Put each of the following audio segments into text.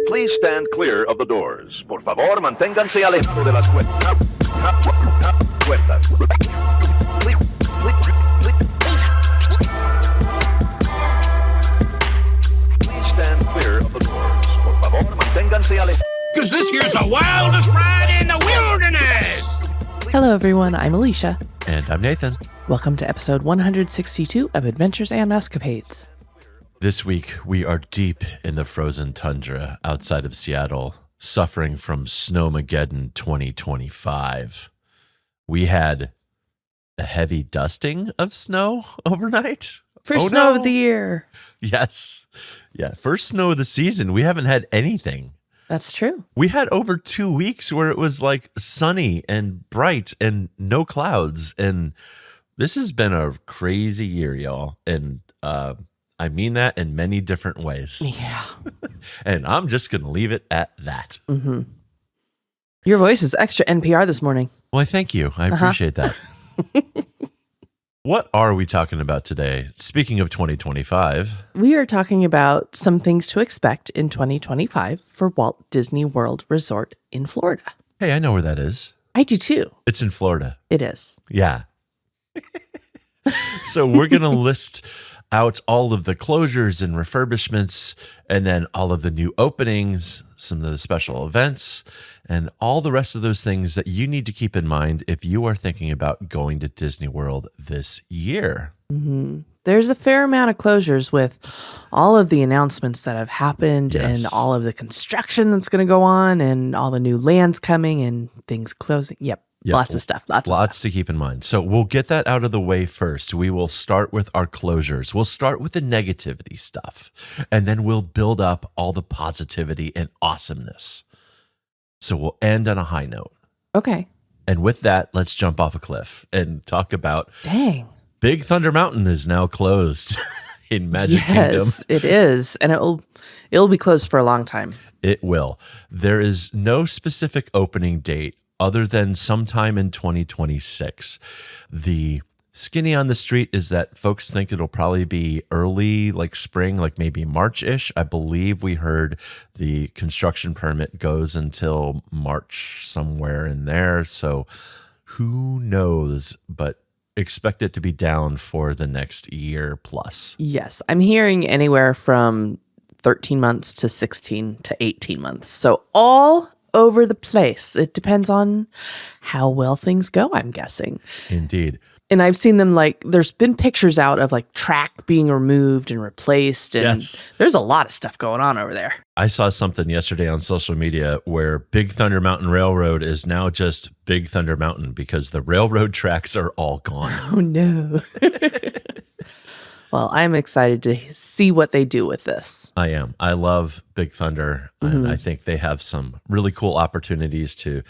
Please stand clear of the doors. Por favor, manténganse alejado de las puertas. Please stand clear of the doors. Por favor, manténganse alejados. Because this here's the wildest ride in the wilderness! Hello everyone, I'm Alicia. And I'm Nathan. Welcome to episode 162 of Adventures and Mousecapades. This week, we are deep in the frozen tundra outside of Seattle, suffering from Snowmageddon 2025. We had a heavy dusting of snow overnight. First snow of the year. Yes. Yeah, first snow of the season. We haven't had anything. That's true. We had over 2 weeks where it was like sunny and bright and no clouds. And this has been a crazy year, y'all. And I mean that in many different ways. Yeah. And I'm just going to leave it at that. Mm-hmm. Your voice is extra NPR this morning. Well, thank you. I appreciate that. What are we talking about today? Speaking of 2025. We are talking about some things to expect in 2025 for Walt Disney World Resort in Florida. Hey, I know where that is. I do too. It's in Florida. It is. Yeah. So we're going to list out all of the closures and refurbishments, and then all of the new openings, some of the special events, and all the rest of those things that you need to keep in mind if you are thinking about going to Disney World this year. Mm-hmm. There's a fair amount of closures with all of the announcements that have happened and all of the construction that's going to go on and all the new lands coming and things closing. Yep. Lots of stuff. Lots to keep in mind. So we'll get that out of the way first. We will start with our closures. We'll start with the negativity stuff, and then we'll build up all the positivity and awesomeness. So we'll end on a high note. Okay. And with that, let's jump off a cliff and talk about Big Thunder Mountain is now closed in Magic Kingdom. Yes, it is. And it'll be closed for a long time. It will. There is no specific opening date other than sometime in 2026. The skinny on the street is that folks think it'll probably be early, like spring, like maybe March-ish. I believe we heard the construction permit goes until March, somewhere in there. So who knows, but expect it to be down for the next year plus. Yes, I'm hearing anywhere from 13 months to 16 to 18 months. So all over the place. It depends on how well things go, I'm guessing. Indeed. And I've seen them there's been pictures out of track being removed and replaced. And there's a lot of stuff going on over there. I saw something yesterday on social media where Big Thunder Mountain Railroad is now just Big Thunder Mountain because the railroad tracks are all gone. Oh, no. Well, I'm excited to see what they do with this. I am. I love Big Thunder, and I think they have some really cool opportunities to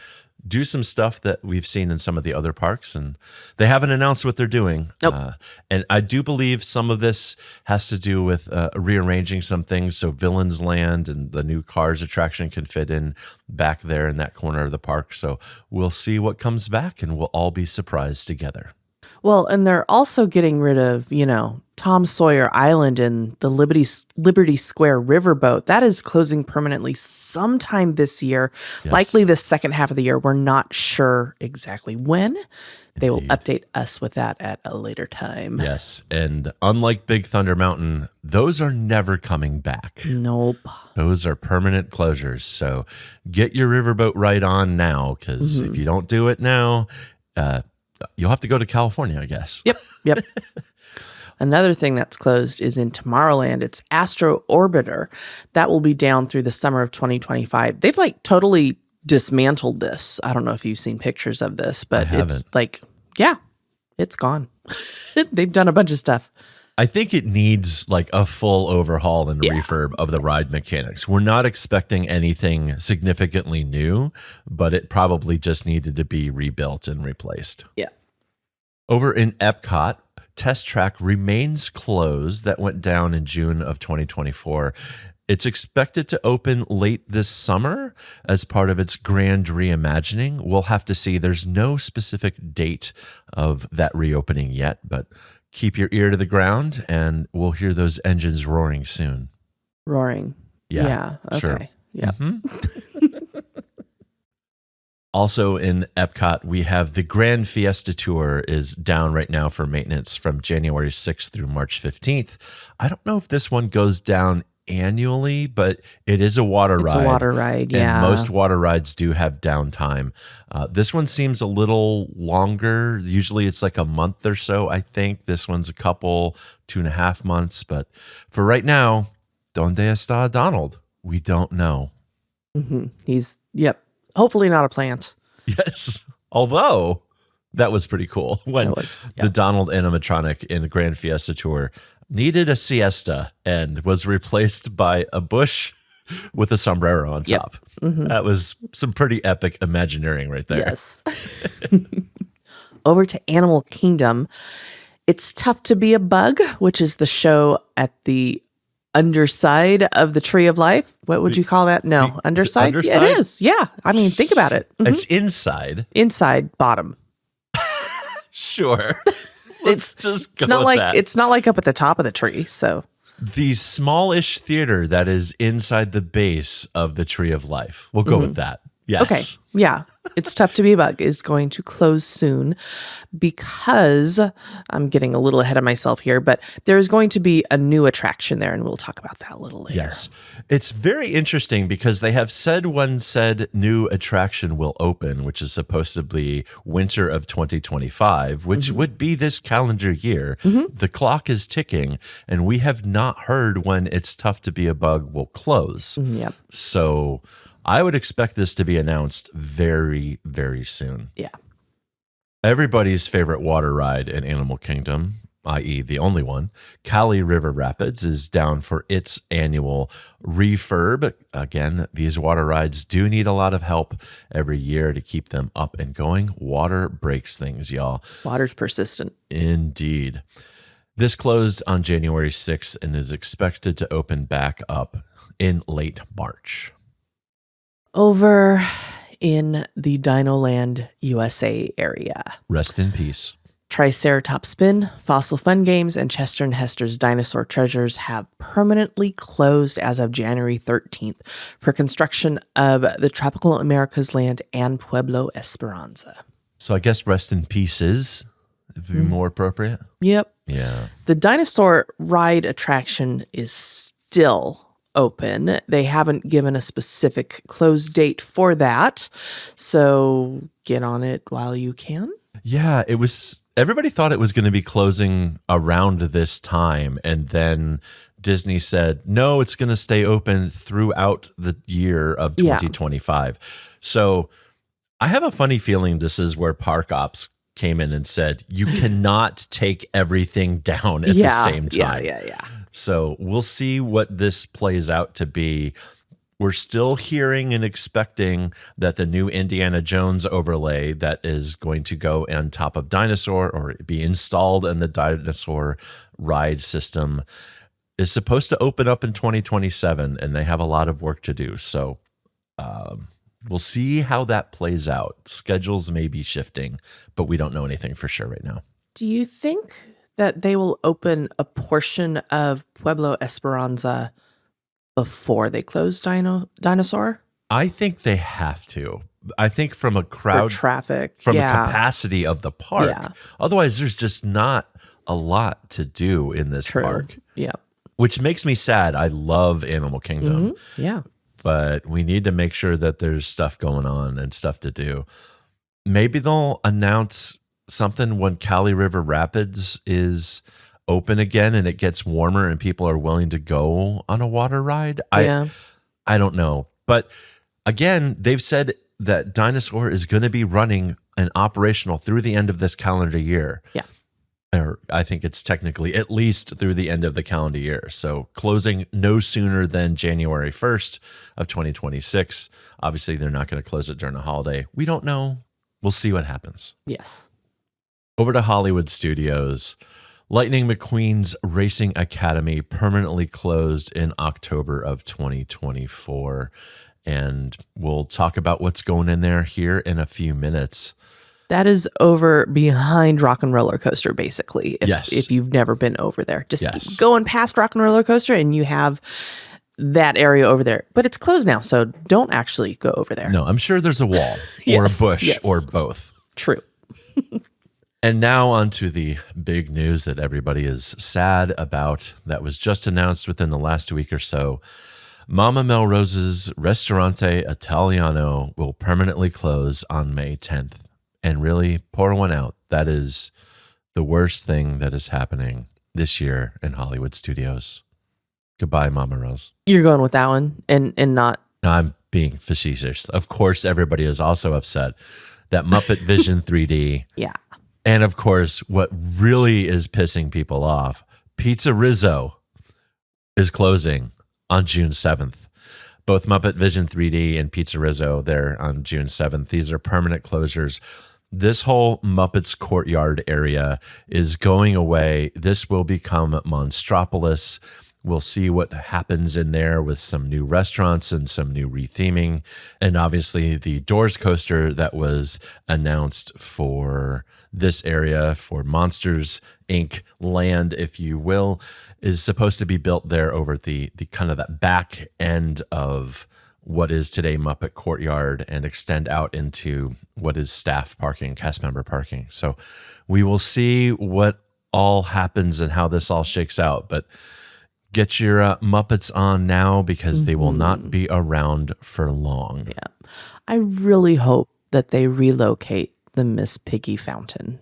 do some stuff that we've seen in some of the other parks, and they haven't announced what they're doing. Nope. And I do believe some of this has to do with rearranging some things so Villains Land and the new Cars attraction can fit in back there in that corner of the park. So we'll see what comes back, and we'll all be surprised together. Well, and they're also getting rid of, Tom Sawyer Island and the Liberty Square Riverboat. That is closing permanently sometime this year, likely the second half of the year. We're not sure exactly when. They will update us with that at a later time. Yes, and unlike Big Thunder Mountain, those are never coming back. Nope. Those are permanent closures. So get your riverboat right on now, because if you don't do it now, you'll have to go to California, I guess. Yep. Another thing that's closed is in Tomorrowland. It's Astro Orbiter. That will be down through the summer of 2025. They've totally dismantled this. I don't know if you've seen pictures of this, but it's it's gone. They've done a bunch of stuff. I think it needs a full overhaul and refurb of the ride mechanics. We're not expecting anything significantly new, but it probably just needed to be rebuilt and replaced. Yeah. Over in Epcot, Test Track remains closed. That went down in June of 2024. It's expected to open late this summer as part of its grand reimagining. We'll have to see. There's no specific date of that reopening yet, but keep your ear to the ground and we'll hear those engines roaring soon. Roaring. Yeah, Okay. sure. Yeah. Also in Epcot, we have the Grand Fiesta Tour is down right now for maintenance from January 6th through March 15th. I don't know if this one goes down annually, but it is a water ride. It's a water ride, yeah. And most water rides do have downtime. This one seems a little longer. Usually it's like a month or so, I think. This one's a couple, 2.5 months. But for right now, ¿Dónde está Donald? We don't know. He's, hopefully not a plant. Yes. Although that was pretty cool when the Donald animatronic in the Grand Fiesta Tour needed a siesta and was replaced by a bush with a sombrero on top. That was some pretty epic Imagineering right there. Yes. Over to Animal Kingdom. It's Tough to Be a Bug, which is the show at the underside of the Tree of Life. What would you call that? No, underside? underside? Yeah, it is. Yeah. I mean, think about it. It's inside. Inside, bottom. Sure. Let's just go with that. It's not like up at the top of the tree. So The smallish theater that is inside the base of the Tree of Life. We'll go with that. Yes. Okay. Yeah. It's Tough to Be a Bug is going to close soon because I'm getting a little ahead of myself here, but there's going to be a new attraction there, and we'll talk about that a little later. Yes. It's very interesting because they have said when said new attraction will open, which is supposed to be winter of 2025, which would be this calendar year. The clock is ticking, and we have not heard when It's Tough to Be a Bug will close. Yep. So I would expect this to be announced very, very soon. Yeah. Everybody's favorite water ride in Animal Kingdom, i.e. the only one, Kali River Rapids, is down for its annual refurb. Again, these water rides do need a lot of help every year to keep them up and going. Water breaks things, y'all. Water's persistent. Indeed. This closed on January 6th and is expected to open back up in late March. Over in the Dinoland USA area. Rest in peace. Triceratops Spin, Fossil Fun Games, and Chester and Hester's Dinosaur Treasures have permanently closed as of January 13th for construction of the Tropical Americas Land and Pueblo Esperanza. So I guess rest in pieces would be more appropriate. Yep. Yeah. The dinosaur ride attraction is still open. They haven't given a specific close date for that. So get on it while you can. Yeah, it was. Everybody thought it was going to be closing around this time. And then Disney said, no, it's going to stay open throughout the year of 2025. So I have a funny feeling this is where Park Ops came in and said, you cannot take everything down at the same time. Yeah. So we'll see what this plays out to be. We're still hearing and expecting that the new Indiana Jones overlay that is going to go on top of Dinosaur or be installed in the Dinosaur ride system is supposed to open up in 2027, and they have a lot of work to do. So we'll see how that plays out. Schedules may be shifting, but we don't know anything for sure right now. Do you think that they will open a portion of Pueblo Esperanza before they close Dinosaur? I think they have to. I think from a crowd For traffic. from a capacity of the park. Yeah. Otherwise, there's just not a lot to do in this park, Yeah. which makes me sad. I love Animal Kingdom, Yeah. but we need to make sure that there's stuff going on and stuff to do. Maybe they'll announce something when Kali River Rapids is open again and it gets warmer and people are willing to go on a water ride. I don't know. But again, they've said that Dinosaur is going to be running and operational through the end of this calendar year. Yeah. Or I think it's technically at least through the end of the calendar year. So closing no sooner than January 1st of 2026. Obviously, they're not going to close it during a holiday. We don't know. We'll see what happens. Yes. Over to Hollywood Studios. Lightning McQueen's Racing Academy permanently closed in October of 2024. And we'll talk about what's going in there here in a few minutes. That is over behind Rock and Roller Coaster, basically. Yes. If you've never been over there. Just keep going past Rock and Roller Coaster and you have that area over there. But it's closed now, so don't actually go over there. No, I'm sure there's a wall or a bush or both. True. And now on to the big news that everybody is sad about that was just announced within the last week or so. Mama Melrose's Ristorante Italiano will permanently close on May 10th. And really, pour one out. That is the worst thing that is happening this year in Hollywood studios. Goodbye, Mama Rose. You're going with that one and not... No, I'm being facetious. Of course, everybody is also upset that Muppet Vision 3D. Yeah. And of course, what really is pissing people off, Pizza Rizzo is closing on June 7th. Both Muppet Vision 3D and Pizza Rizzo, they're on June 7th. These are permanent closures. This whole Muppets Courtyard area is going away. This will become Monstropolis. We'll see what happens in there with some new restaurants and some new retheming. And obviously the Doors coaster that was announced for this area, for Monsters, Inc. land, if you will, is supposed to be built there over the kind of that back end of what is today Muppet Courtyard and extend out into what is staff parking, cast member parking. So we will see what all happens and how this all shakes out. But get your Muppets on now because they will not be around for long. Yeah. I really hope that they relocate the Miss Piggy fountain.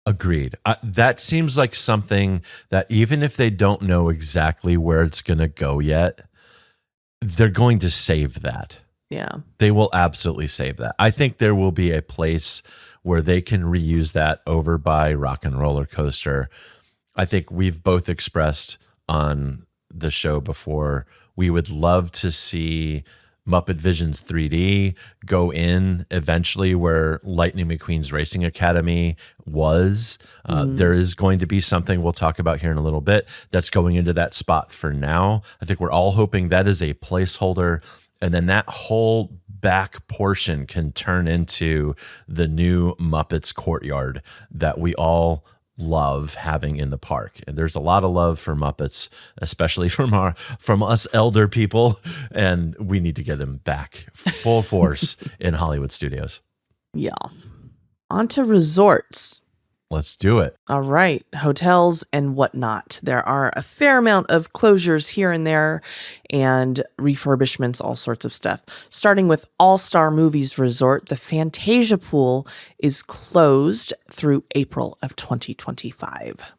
Agreed. That seems like something that even if they don't know exactly where it's going to go yet, they're going to save that. Yeah. They will absolutely save that. I think there will be a place where they can reuse that over by Rock and Roller Coaster. I think we've both expressed on the show before, we would love to see Muppet Visions 3D go in eventually where Lightning McQueen's Racing Academy was. There is going to be something we'll talk about here in a little bit that's going into that spot for now. I think we're all hoping that is a placeholder, and then that whole back portion can turn into the new Muppets Courtyard that we all love having in the park. And there's a lot of love for Muppets, especially from us elder people, and we need to get them back full force in Hollywood studios. Yeah. On to resorts. Let's do it. All right. Hotels and whatnot. There are a fair amount of closures here and there and refurbishments, all sorts of stuff. Starting with All Star Movies Resort, the Fantasia Pool is closed through April of 2025.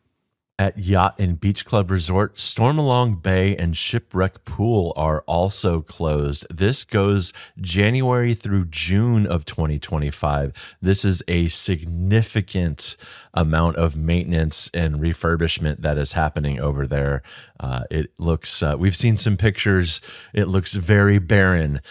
At Yacht and Beach Club Resort, Stormalong Bay and Shipwreck Pool are also closed. This goes January through June of 2025. This is a significant amount of maintenance and refurbishment that is happening over there. It looks, we've seen some pictures. It looks very barren,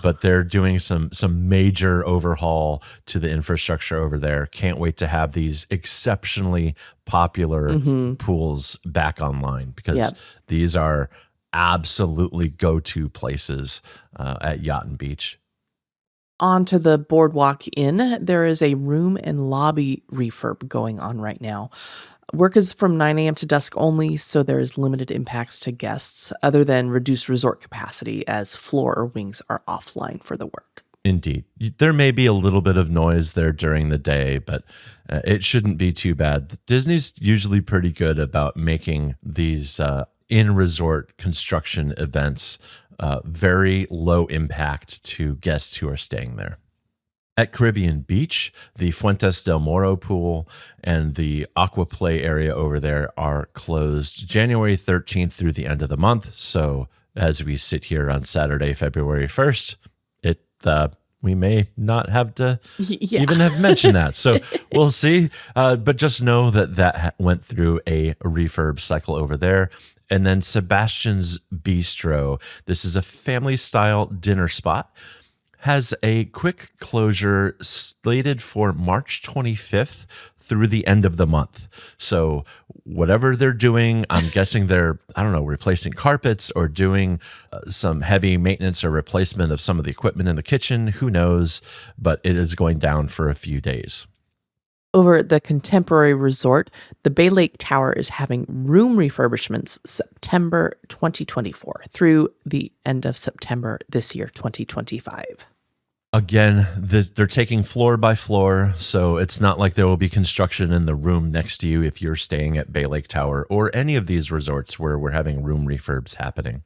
but they're doing some major overhaul to the infrastructure over there. Can't wait to have these exceptionally popular pools back online because these are absolutely go-to places at Yacht and Beach. On to the Boardwalk Inn, there is a room and lobby refurb going on right now. Work is from 9 a.m. to dusk only, so there is limited impacts to guests other than reduced resort capacity as floor or wings are offline for the work. Indeed. There may be a little bit of noise there during the day, but it shouldn't be too bad. Disney's usually pretty good about making these in-resort construction events very low impact to guests who are staying there. At Caribbean Beach, the Fuentes del Moro pool and the Aqua Play area over there are closed January 13th through the end of the month. So as we sit here on Saturday, February 1st, we may not have to even have mentioned that. So we'll see. But just know that went through a refurb cycle over there. And then Sebastian's Bistro. This is a family-style dinner spot. Has a quick closure slated for March 25th through the end of the month. So whatever they're doing, I'm guessing they're, replacing carpets or doing some heavy maintenance or replacement of some of the equipment in the kitchen. Who knows? But it is going down for a few days. Over at the Contemporary Resort, the Bay Lake Tower is having room refurbishments September 2024 through the end of September this year, 2025. Again, they're taking floor by floor, so it's not like there will be construction in the room next to you if you're staying at Bay Lake Tower or any of these resorts where we're having room refurbs happening.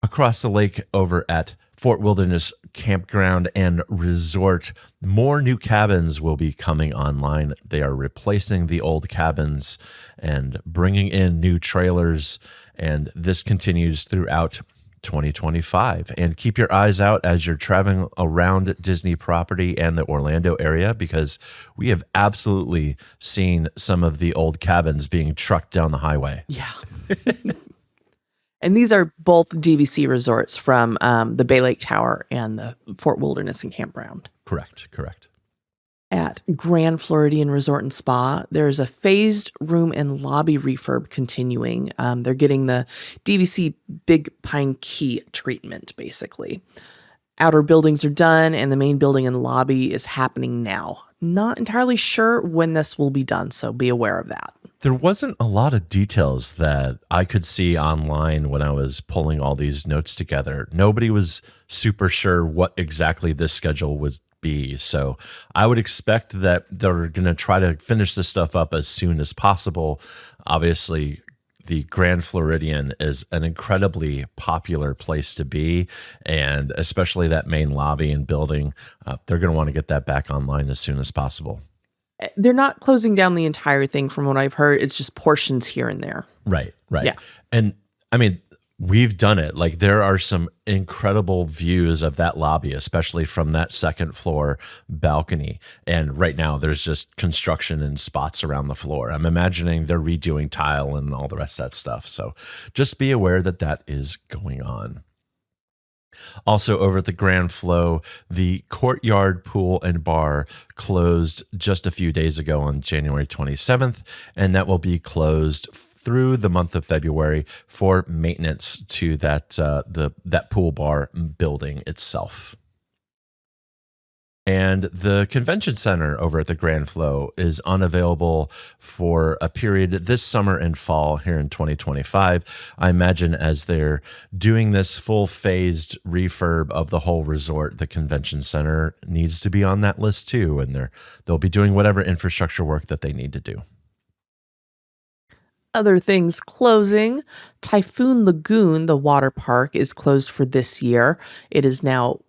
Across the lake over at Fort Wilderness Campground and Resort, more new cabins will be coming online. They are replacing the old cabins and bringing in new trailers, and this continues throughout 2025. And keep your eyes out as you're traveling around Disney property and the Orlando area, because we have absolutely seen some of the old cabins being trucked down the highway. Yeah. And these are both DVC resorts from the Bay Lake Tower and the Fort Wilderness and Campground. Correct. At Grand Floridian Resort and Spa, there's a phased room and lobby refurb continuing. They're getting the DVC Big Pine Key treatment, basically. Outer buildings are done, and the main building and lobby is happening now. Not entirely sure when this will be done, so be aware of that. There wasn't a lot of details that I could see online when I was pulling all these notes together. Nobody was super sure what exactly this schedule would be. So I would expect that they're going to try to finish this stuff up as soon as possible. Obviously, the Grand Floridian is an incredibly popular place to be, and especially that main lobby and building, they're going to want to get that back online as soon as possible. They're not closing down the entire thing from what I've heard. It's just portions here and there. Right. Yeah. And I mean, we've done it. Like, there are some incredible views of that lobby, especially from that second floor balcony. And right now there's just construction in spots around the floor. I'm imagining they're redoing tile and all the rest of that stuff. So just be aware that that is going on. Also, over at the Grand Flow, the Courtyard Pool and Bar closed just a few days ago on January 27th, and that will be closed through the month of February for maintenance to that that pool bar building itself. And the convention center over at the Grand Flow is unavailable for a period this summer and fall here in 2025. I imagine as they're doing this full phased refurb of the whole resort, the convention center needs to be on that list too. And they'll be doing whatever infrastructure work that they need to do. Other things closing. Typhoon Lagoon, the water park, is closed for this year. It is now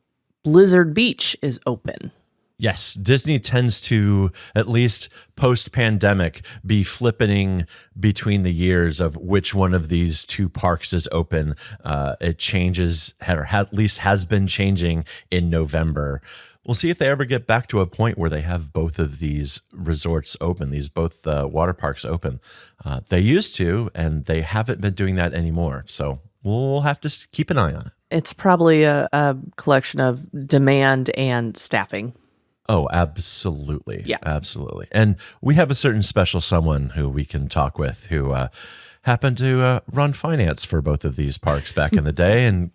Blizzard Beach is open. Yes, Disney tends to, at least post-pandemic, be flippening between the years of which one of these two parks is open. It changes, or at least has been changing in November. We'll see if they ever get back to a point where they have both of these resorts open, both water parks open. They used to, and they haven't been doing that anymore. So we'll have to keep an eye on it. It's probably a collection of demand and staffing. Oh, absolutely. Yeah. Absolutely. And we have a certain special someone who we can talk with who happened to run finance for both of these parks back in the day and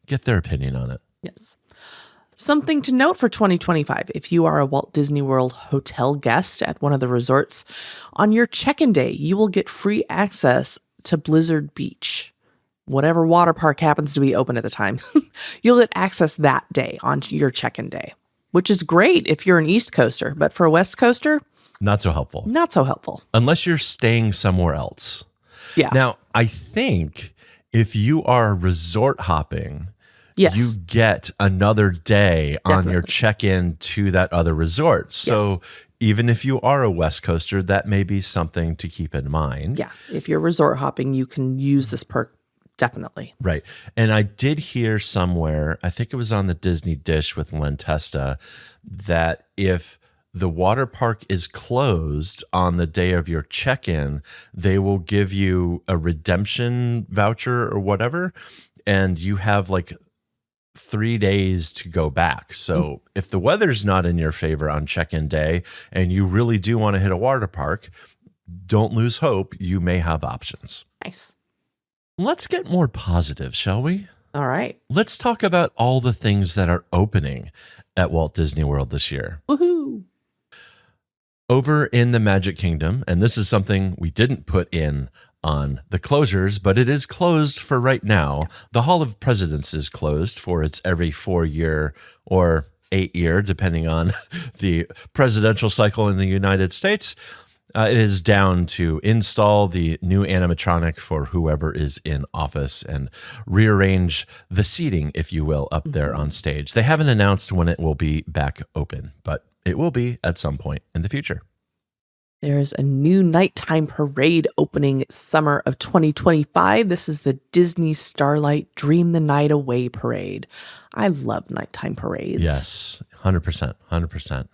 get their opinion on it. Yes. Something to note for 2025. If you are a Walt Disney World hotel guest at one of the resorts, on your check-in day, you will get free access to Blizzard Beach. Whatever water park happens to be open at the time, you'll get access that day on your check-in day, which is great if you're an East Coaster, but for a West Coaster, not so helpful. Not so helpful. Unless you're staying somewhere else. Yeah. Now, I think if you are resort hopping, yes, you get another day Definitely. on your check-in to that other resort. So Yes. even if you are a West Coaster, that may be something to keep in mind. Yeah. If you're resort hopping, you can use this perk. Definitely. Right. And I did hear somewhere, I think it was on the Disney Dish with Len Testa, that if the water park is closed on the day of your check-in, they will give you a redemption voucher or whatever, and you have like 3 days to go back. So if the weather's not in your favor on check-in day and you really do want to hit a water park, don't lose hope. You may have options. Nice. Let's get more positive, shall we? All right. Let's talk about all the things that are opening at Walt Disney World this year. Woohoo. Over in the Magic Kingdom, and this is something we didn't put in on the closures, but it is closed for right now. The Hall of Presidents is closed for its every 4-year or 8-year, depending on the presidential cycle in the United States. It is down to install the new animatronic for whoever is in office and rearrange the seating, if you will, up there on stage. They haven't announced when it will be back open, but it will be at some point in the future. There's a new nighttime parade opening summer of 2025. This is the Disney Starlight Dream the Night Away parade. I love nighttime parades. Yes, 100%, 100%.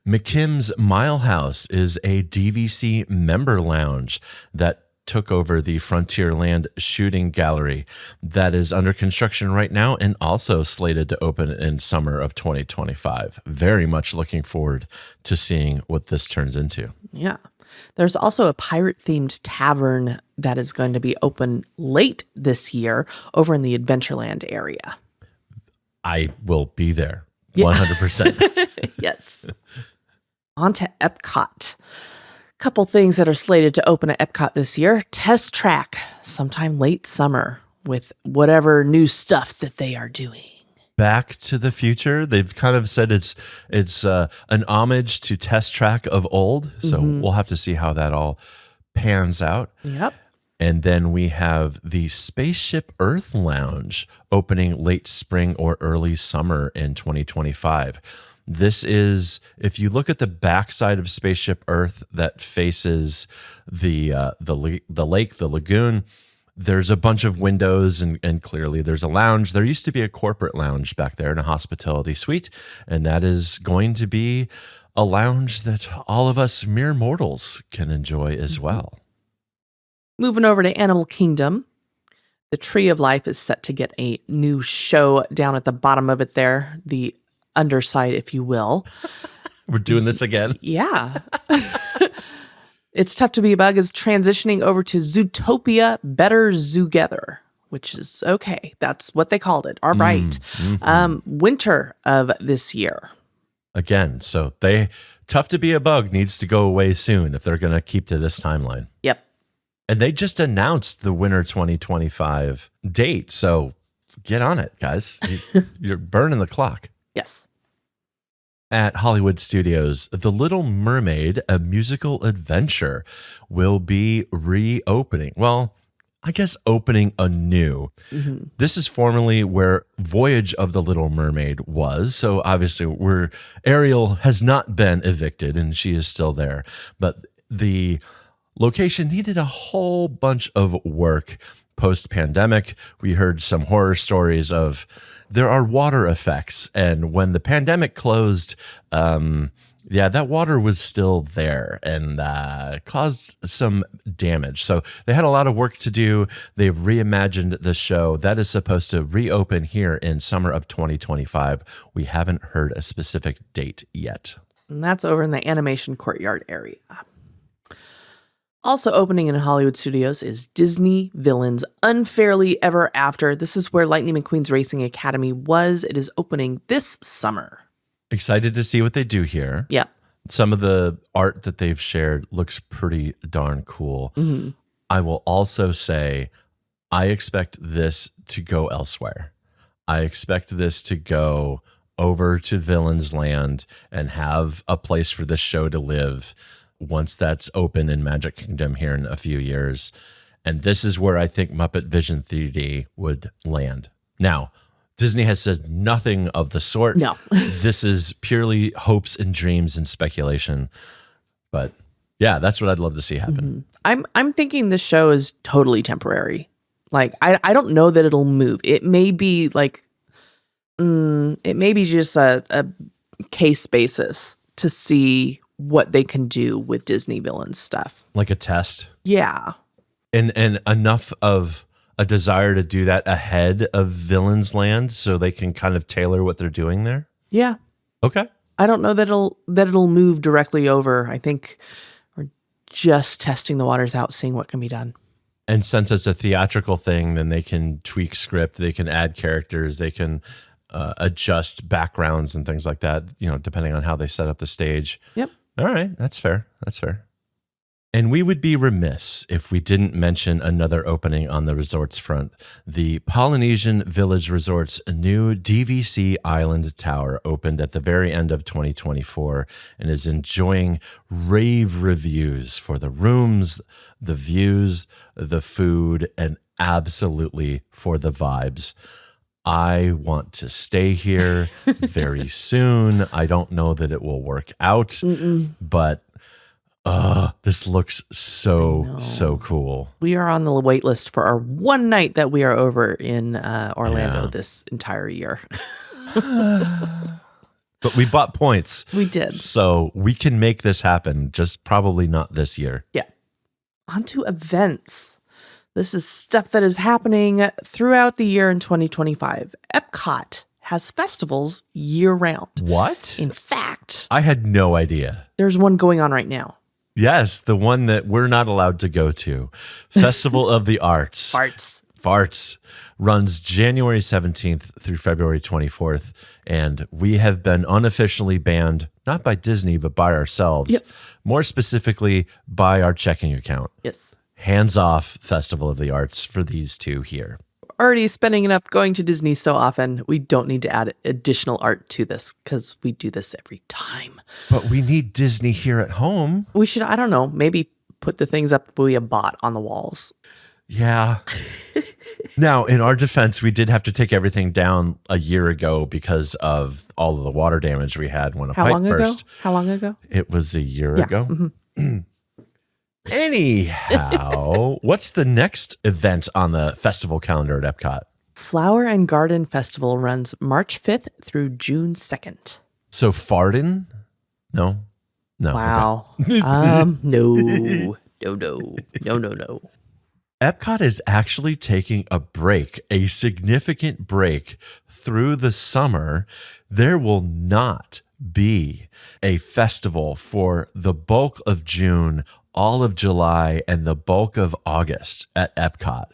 McKim's Mile House is a DVC member lounge that took over the Frontierland Shooting Gallery that is under construction right now and also slated to open in summer of 2025. Very much looking forward to seeing what this turns into. Yeah. There's also a pirate-themed tavern that is going to be open late this year over in the Adventureland area. I will be there, 100%. Yes. On to Epcot. Couple things that are slated to open at Epcot this year. Test Track sometime late summer with whatever new stuff that they are doing. Back to the Future. They've kind of said it's an homage to Test Track of old. So we'll have to see how that all pans out. Yep. And then we have the Spaceship Earth Lounge opening late spring or early summer in 2025. This is, if you look at the backside of Spaceship Earth that faces the lake, the lagoon, there's a bunch of windows and clearly there's a lounge. There used to be a corporate lounge back there and a hospitality suite, and that is going to be a lounge that all of us mere mortals can enjoy as well. Moving over to Animal Kingdom, the Tree of Life is set to get a new show down at the bottom of it there, the underside, if you will. We're doing this again. Yeah. It's Tough to Be a Bug is transitioning over to Zootopia Better Zoogether, which is okay. That's what they called it. All right. Winter of this year. Again, so Tough to Be a Bug needs to go away soon if they're going to keep to this timeline. Yep. And they just announced the winter 2025 date. So get on it, guys. You're burning the clock. Yes. At Hollywood Studios, The Little Mermaid, a musical adventure, will be reopening. Well, I guess opening anew. This is formerly where Voyage of the Little Mermaid was. So obviously Ariel has not been evicted and she is still there. But the location needed a whole bunch of work post-pandemic. We heard some horror stories of there are water effects. And when the pandemic closed, that water was still there and caused some damage. So they had a lot of work to do. They've reimagined the show. That is supposed to reopen here in summer of 2025. We haven't heard a specific date yet. And that's over in the Animation Courtyard area. Also opening in Hollywood Studios is Disney Villains Unfairly Ever After. This is where Lightning McQueen's Racing Academy was. It is opening this summer. Excited to see what they do here. Yeah. Some of the art that they've shared looks pretty darn cool. I will also say I expect this to go elsewhere. I expect this to go over to Villains Land and have a place for this show to live once that's open in Magic Kingdom here in a few years. And this is where I think Muppet Vision 3D would land. Now, Disney has said nothing of the sort. No. This is purely hopes and dreams and speculation. But yeah, that's what I'd love to see happen. I'm thinking this show is totally temporary. Like, I don't know that it'll move. It may be like, it may be just a case basis to see what they can do with Disney Villains stuff. Like a test. Yeah. And enough of a desire to do that ahead of Villains Land so they can kind of tailor what they're doing there? Yeah. Okay. I don't know that it'll move directly over. I think we're just testing the waters out, seeing what can be done. And since it's a theatrical thing, then they can tweak script, they can add characters, they can adjust backgrounds and things like that, depending on how they set up the stage. Yep. All right. That's fair. That's fair. And we would be remiss if we didn't mention another opening on the resorts front. The Polynesian Village Resort's new DVC Island Tower opened at the very end of 2024 and is enjoying rave reviews for the rooms, the views, the food, and absolutely for the vibes. I want to stay here very soon. I don't know that it will work out, but this looks so cool. We are on the wait list for our one night that we are over in Orlando this entire year. But we bought points. We did. So we can make this happen, just probably not this year. Yeah. On to events. This is stuff that is happening throughout the year in 2025. Epcot has festivals year round. What? In fact, I had no idea. there's one going on right now. Yes, the one that we're not allowed to go to. Festival of the Arts. Farts runs January 17th through February 24th. And we have been unofficially banned, not by Disney, but by ourselves. Yep. More specifically, by our checking account. Yes. Hands off Festival of the Arts for these two here. Already spending enough going to Disney so often, we don't need to add additional art to this because we do this every time. But we need Disney here at home. We should, I don't know, maybe put the things up we have bought on the walls. Yeah. Now, in our defense, we did have to take everything down a year ago because of all of the water damage we had when a pipe burst. How long ago? It was a year ago. Anyhow, what's the next event on the festival calendar at Epcot? Flower and Garden Festival runs March 5th through June 2nd. So Farden? No. Wow. No. Epcot is actually taking a break, a significant break through the summer. There will not be a festival for the bulk of June, all of July, and the bulk of August at Epcot.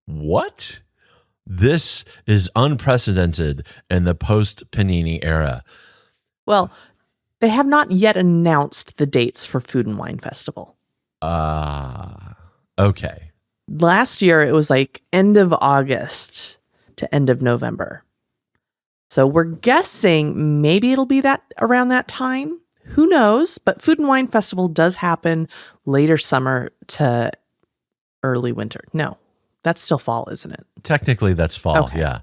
What? This is unprecedented in the post-Panini era. Well, they have not yet announced the dates for Food and Wine Festival. Okay. Last year, it was like end of August to end of November. So we're guessing maybe it'll be that around that time. Who knows? But Food and Wine Festival does happen later summer to early winter. No, that's still fall, isn't it? Technically, that's fall. Okay. Yeah.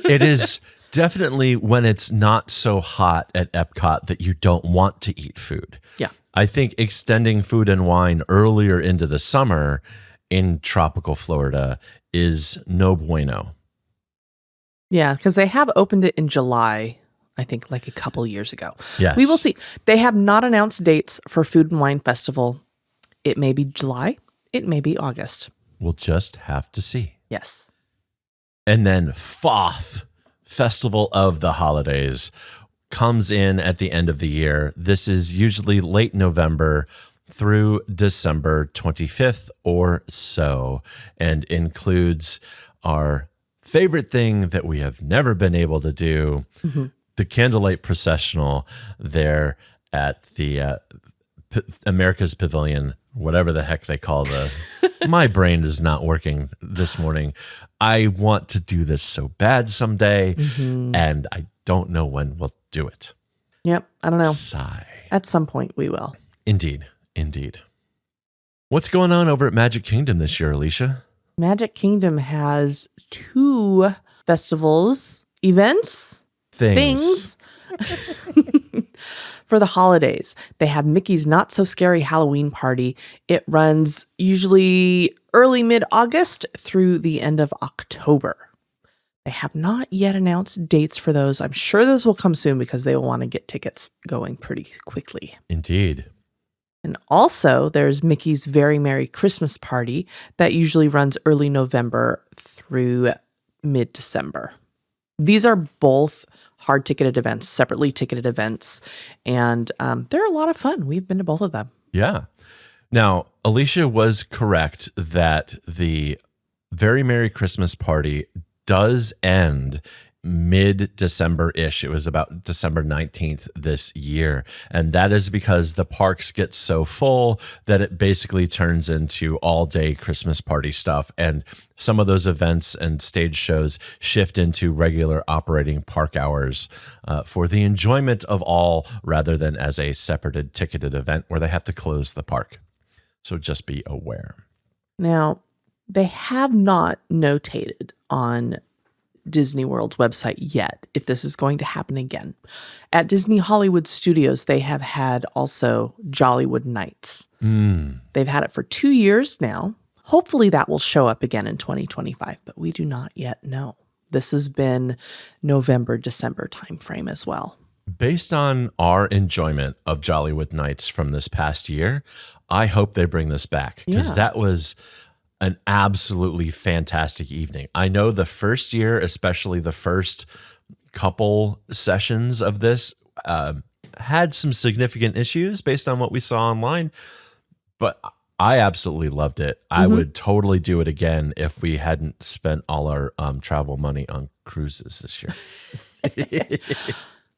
It is definitely when it's not so hot at Epcot that you don't want to eat food. Yeah. I think extending Food and Wine earlier into the summer in tropical Florida is no bueno. Yeah, because they have opened it in July, I think like a couple years ago. Yes. We will see. They have not announced dates for Food and Wine Festival. It may be July. It may be August. We'll just have to see. Yes. And then FOF, Festival of the Holidays, comes in at the end of the year. This is usually late November through December 25th or so, and includes our favorite thing that we have never been able to do, the candlelight processional there at the America's Pavilion, whatever the heck they call the... My brain is not working this morning. I want to do this so bad someday, and I don't know when we'll do it. Yep. I don't know. Sigh. At some point we will. Indeed. What's going on over at Magic Kingdom this year, Alicia? Magic Kingdom has 2 festivals, events, things. For the holidays. They have Mickey's Not So Scary Halloween Party. It runs usually early mid-August through the end of October. They have not yet announced dates for those. I'm sure those will come soon because they will want to get tickets going pretty quickly. Indeed. And also, there's Mickey's Very Merry Christmas Party that usually runs early November through mid-December. These are both hard ticketed events, separately ticketed events, and they're a lot of fun. We've been to both of them. Yeah. Now, Alicia was correct that the Very Merry Christmas Party does end mid-December-ish. It was about December 19th this year. And that is because the parks get so full that it basically turns into all-day Christmas party stuff. And some of those events and stage shows shift into regular operating park hours for the enjoyment of all, rather than as a separated ticketed event where they have to close the park. So just be aware. Now, they have not notated on Disney World's website yet if this is going to happen again. At Disney Hollywood Studios, they have had also Jollywood Nights. They've had it for 2 years now. Hopefully that will show up again in 2025, but we do not yet know. This has been November, December timeframe as well. Based on our enjoyment of Jollywood Nights from this past year, I hope they bring this back, because that was an absolutely fantastic evening. I know the first year, especially the first couple sessions of this, had some significant issues based on what we saw online, but I absolutely loved it. I would totally do it again if we hadn't spent all our travel money on cruises this year.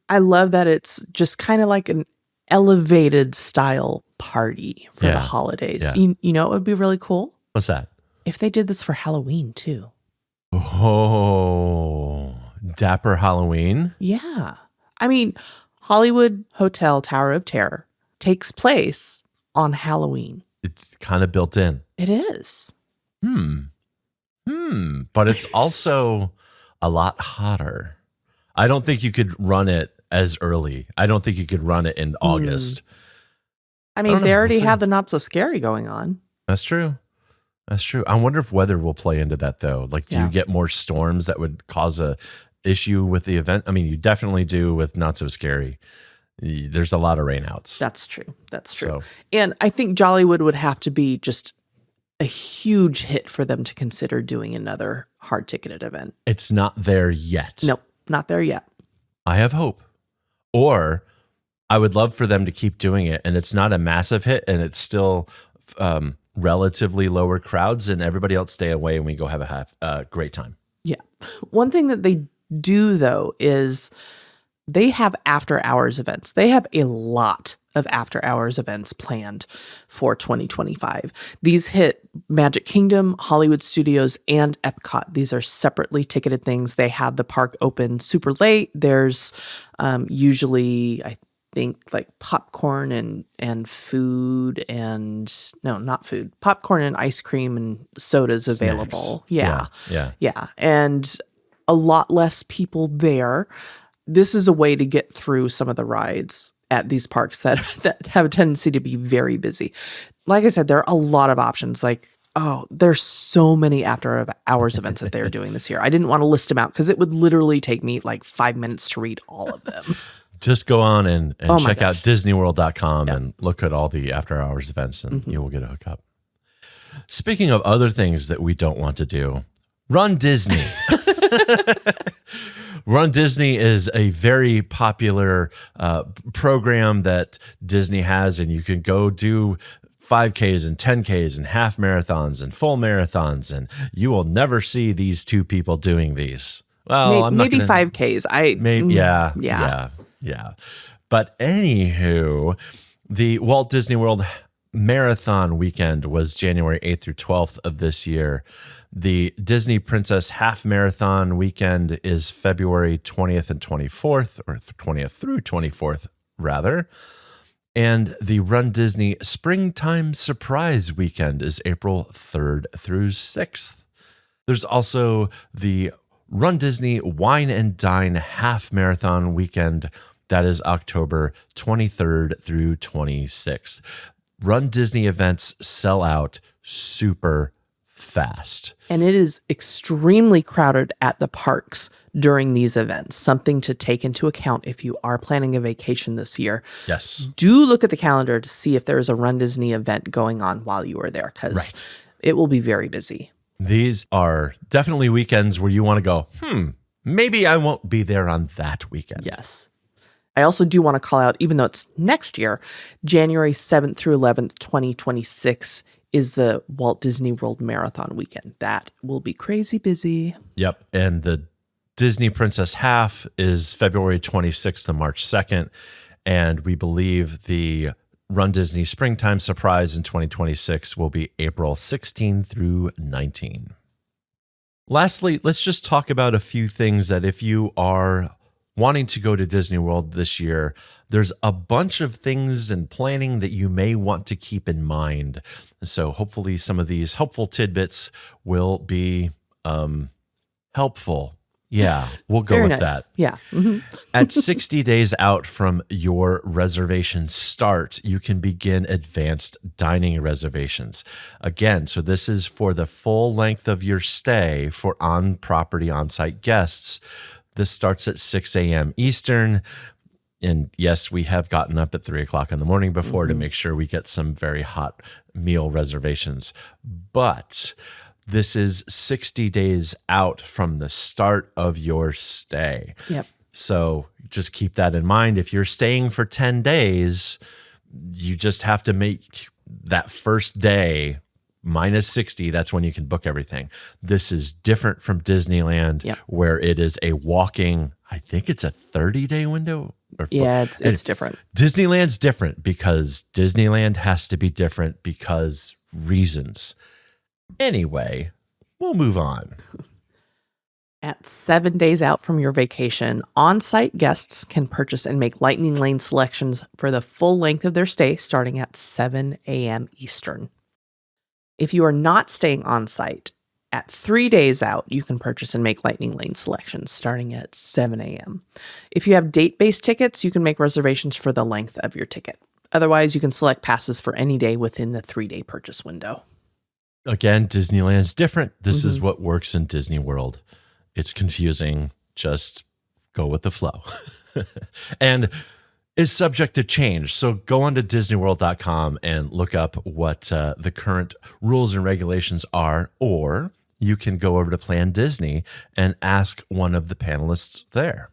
I love that it's just kind of like an elevated style party for the holidays. Yeah. You know, it would be really cool What's that? if they did this for Halloween too. Oh, Dapper Halloween? Yeah. I mean, Hollywood Hotel Tower of Terror takes place on Halloween. It's kind of built in. It is. But it's also a lot hotter. I don't think you could run it as early. I don't think you could run it in August. I mean, they already have the Not So Scary going on. That's true. That's true. I wonder if weather will play into that, though. Like, do you get more storms that would cause a issue with the event? I mean, you definitely do with Not So Scary. There's a lot of rainouts. That's true. That's true. So- And I think Jollywood would have to be just a huge hit for them to consider doing another hard ticketed event. It's not there yet. Nope, not there yet. I have hope. Or I would love for them to keep doing it, and it's not a massive hit, and it's still relatively lower crowds, and everybody else stay away, and we go have a great time. Yeah. One thing that they do, though, is they have after hours events. They have a lot of after hours events planned for 2025. These hit Magic Kingdom, Hollywood Studios, and Epcot. These are separately ticketed things. They have the park open super late. There's usually, I think, like popcorn and food and no, not food, popcorn and ice cream and sodas available. Yeah. And a lot less people there. This is a way to get through some of the rides at these parks that have a tendency to be very busy. Like I said, there are a lot of options. Like, there's so many after hours events that they're doing this year. I didn't want to list them out because it would literally take me like 5 minutes to read all of them. Just go on and check out DisneyWorld.com and look at all the after hours events, and you will get a hookup. Speaking of other things that we don't want to do, Run Disney. Run Disney is a very popular program that Disney has, and you can go do 5Ks and 10Ks and half marathons and full marathons, and you will never see these two people doing these. Well, maybe 5Ks. Yeah. But anywho, the Walt Disney World Marathon weekend was January 8th through 12th of this year. The Disney Princess Half Marathon weekend is February 20th and 24th, or 20th through 24th, rather. And the Run Disney Springtime Surprise weekend is April 3rd through 6th. There's also the Run Disney Wine and Dine Half Marathon weekend. That is October 23rd through 26th. Run Disney events sell out super fast. And it is extremely crowded at the parks during these events. Something to take into account if you are planning a vacation this year. Yes. Do look at the calendar to see if there is a Run Disney event going on while you are there, because it will be very busy. These are definitely weekends where you want to go, maybe I won't be there on that weekend. Yes. I also do want to call out, even though it's next year, January 7th through 11th, 2026 is the Walt Disney World Marathon weekend. That will be crazy busy. Yep. And the Disney Princess Half is February 26th to March 2nd. And we believe the Run Disney Springtime Surprise in 2026 will be April 16 through 19. Lastly, let's just talk about a few things that if you are wanting to go to Disney World this year, there's a bunch of things and planning that you may want to keep in mind. So hopefully some of these helpful tidbits will be helpful. Yeah, we'll go Very with nice. that. Yeah. Mhm. At 60 days out from your reservation start, you can begin advanced dining reservations. Again, so this is for the full length of your stay for on-property, on-site guests. This starts at 6 a.m. Eastern. And yes, we have gotten up at 3 o'clock in the morning before to make sure we get some very hot meal reservations. But this is 60 days out from the start of your stay. Yep. So just keep that in mind. If you're staying for 10 days, you just have to make that first day minus 60. That's when you can book everything. This is different from Disneyland, where it is a walking, I think it's a 30-day window. Yeah, it's different. Disneyland's different because Disneyland has to be different because reasons. Anyway, we'll move on. At 7 days out from your vacation, on-site guests can purchase and make Lightning Lane selections for the full length of their stay starting at 7 a.m. Eastern. If you are not staying on-site, at 3 days out, you can purchase and make Lightning Lane selections starting at 7 a.m. If you have date-based tickets, you can make reservations for the length of your ticket. Otherwise, you can select passes for any day within the 3-day purchase window. Again, Disneyland's different. This is what works in Disney World. It's confusing. Just go with the flow. And is subject to change. So go on to DisneyWorld.com and look up what the current rules and regulations are, or you can go over to Plan Disney and ask one of the panelists there.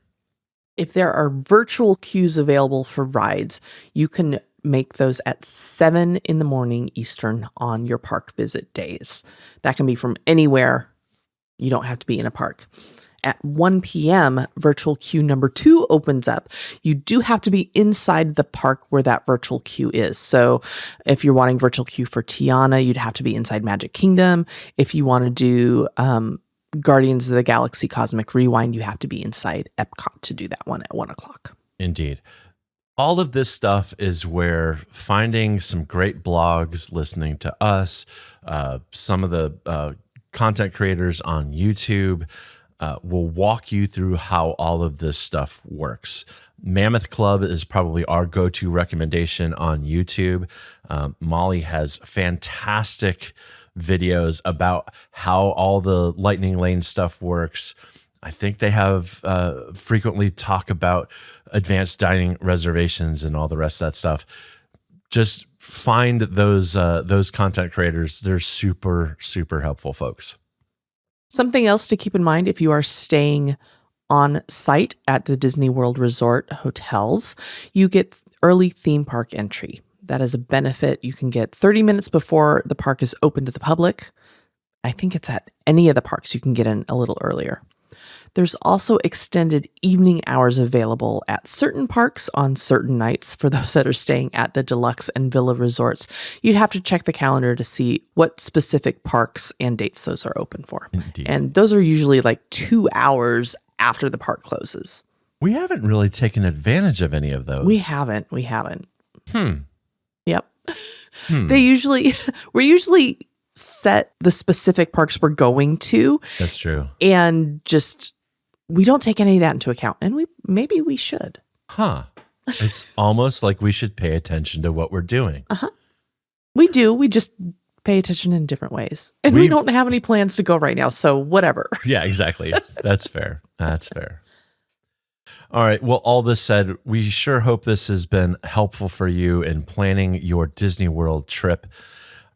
If there are virtual queues available for rides, you can make those at 7 in the morning Eastern on your park visit days. That can be from anywhere. You don't have to be in a park. At 1 p.m., virtual queue number 2 opens up. You do have to be inside the park where that virtual queue is. So if you're wanting virtual queue for Tiana, you'd have to be inside Magic Kingdom. If you want to do Guardians of the Galaxy Cosmic Rewind, you have to be inside Epcot to do that one at 1 o'clock. Indeed. All of this stuff is where finding some great blogs, listening to us, some of the content creators on YouTube will walk you through how all of this stuff works. Mammoth Club is probably our go-to recommendation on YouTube. Molly has fantastic videos about how all the Lightning Lane stuff works. I think they have frequently talk about advanced dining reservations and all the rest of that stuff. Just find those content creators. They're super, super helpful folks. Something else to keep in mind if you are staying on site at the Disney World Resort hotels, you get early theme park entry. That is a benefit. You can get 30 minutes before the park is open to the public. I think it's at any of the parks you can get in a little earlier. There's also extended evening hours available at certain parks on certain nights for those that are staying at the deluxe and villa resorts. You'd have to check the calendar to see what specific parks and dates those are open for. Indeed. And those are usually like 2 hours after the park closes. We haven't really taken advantage of any of those. We haven't. Yep. We usually set the specific parks we're going to. That's true. And we don't take any of that into account. And maybe we should. Huh. It's almost like we should pay attention to what we're doing. We do. We just pay attention in different ways. And we don't have any plans to go right now. So whatever. Yeah, exactly. That's fair. That's fair. All right. Well, all this said, we sure hope this has been helpful for you in planning your Disney World trip.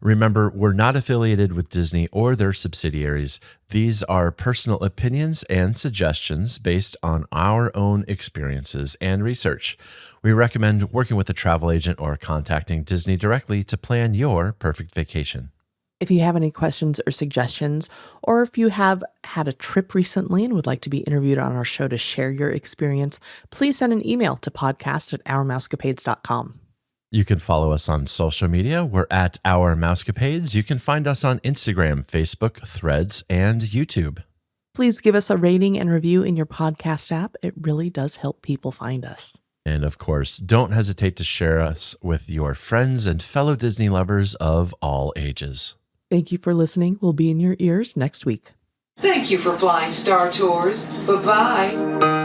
Remember, we're not affiliated with Disney or their subsidiaries. These are personal opinions and suggestions based on our own experiences and research. We recommend working with a travel agent or contacting Disney directly to plan your perfect vacation. If you have any questions or suggestions, or if you have had a trip recently and would like to be interviewed on our show to share your experience, please send an email to podcast@ourmousecapades.com. You can follow us on social media. We're at Our Mousecapades. You can find us on Instagram, Facebook, Threads, and YouTube. Please give us a rating and review in your podcast app. It really does help people find us. And of course, don't hesitate to share us with your friends and fellow Disney lovers of all ages. Thank you for listening. We'll be in your ears next week. Thank you for flying Star Tours. Bye-bye.